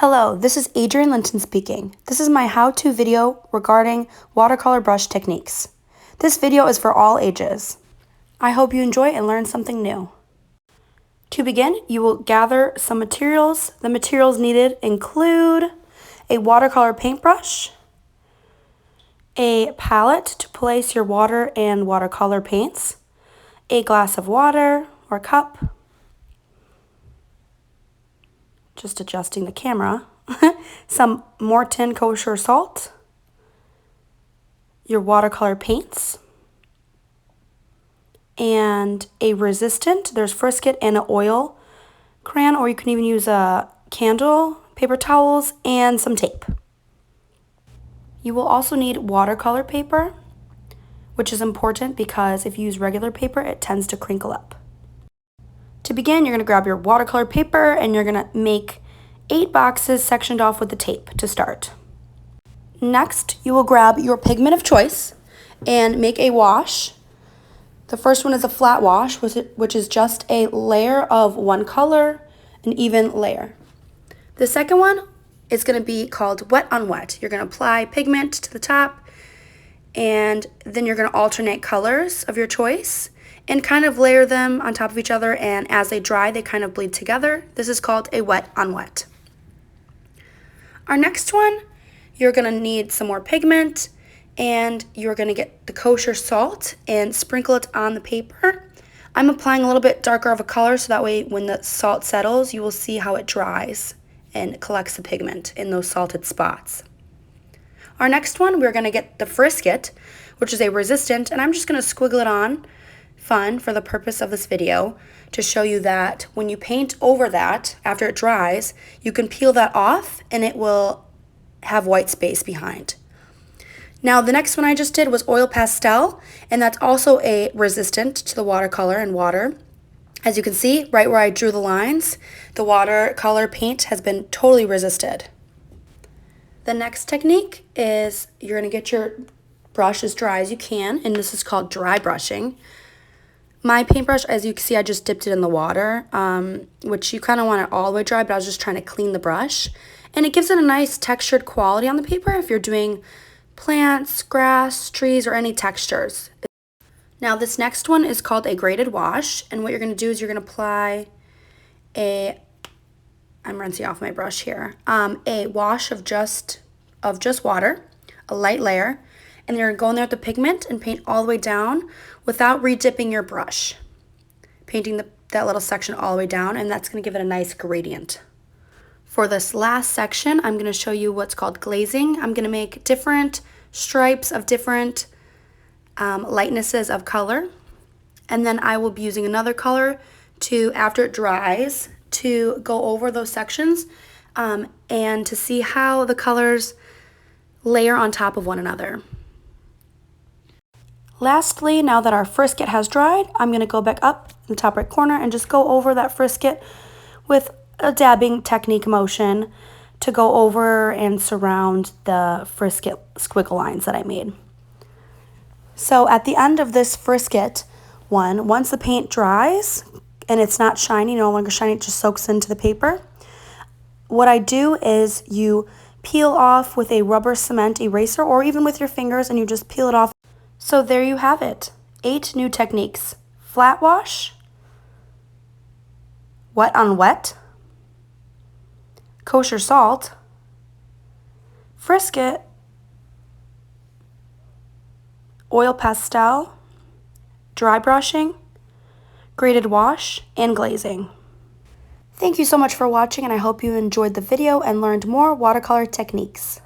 Hello, this is Adrienne Linton speaking. This is my how-to video regarding watercolor brush techniques. This video is for all ages. I hope you enjoy and learn something new. To begin, you will gather some materials. The materials needed include a watercolor paintbrush, a palette to place your water and watercolor paints, a glass of water or cup, just adjusting the camera, some Morton kosher salt, your watercolor paints, and a resistant. There's frisket and an oil crayon, or you can even use a candle, paper towels, and some tape. You will also need watercolor paper, which is important because if you use regular paper, it tends to crinkle up. To begin, you're going to grab your watercolor paper and you're going to make 8 boxes sectioned off with the tape to start. Next, you will grab your pigment of choice and make a wash. The first one is a flat wash, which is just a layer of one color, an even layer. The second one is going to be called wet on wet. You're going to apply pigment to the top, and then you're going to alternate colors of your choice and kind of layer them on top of each other, and as they dry, they kind of bleed together. This is called a wet on wet. Our next one, you're going to need some more pigment, and you're going to get the kosher salt and sprinkle it on the paper. I'm applying a little bit darker of a color so that way when the salt settles, you will see how it dries and collects the pigment in those salted spots. Our next one, we're going to get the frisket, which is a resistant, and I'm just going to squiggle it on for the purpose of this video to show you that when you paint over that after it dries, you can peel that off and it will have white space behind. Now the next one I just did was oil pastel, and that's also a resistant to the watercolor and water. As you can see, right where I drew the lines, the watercolor paint has been totally resisted. The next technique is you're going to get your brush as dry as you can, and this is called dry brushing. My paintbrush, as you can see, I just dipped it in the water, which you kind of want it all the way dry, but I was just trying to clean the brush. And it gives it a nice textured quality on the paper if you're doing plants, grass, trees, or any textures. Now this next one is called a graded wash, and what you're going to do is you're going to apply I'm rinsing off my brush here, a wash of just water, a light layer, and you're going to go in there with the pigment and paint all the way down without re-dipping your brush. Painting that little section all the way down, and that's going to give it a nice gradient. For this last section, I'm going to show you what's called glazing. I'm going to make different stripes of different lightnesses of color, and then I will be using another color to, after it dries, to go over those sections and to see how the colors layer on top of one another. Lastly, now that our frisket has dried, I'm going to go back up in the top right corner and just go over that frisket with a dabbing technique motion to go over and surround the frisket squiggle lines that I made. So at the end of this frisket one, once the paint dries and it's not shiny, no longer shiny, it just soaks into the paper, what I do is you peel off with a rubber cement eraser or even with your fingers, and you just peel it off. So there you have it, 8 new techniques: flat wash, wet on wet, kosher salt, frisket, oil pastel, dry brushing, graded wash, and glazing. Thank you so much for watching, and I hope you enjoyed the video and learned more watercolor techniques.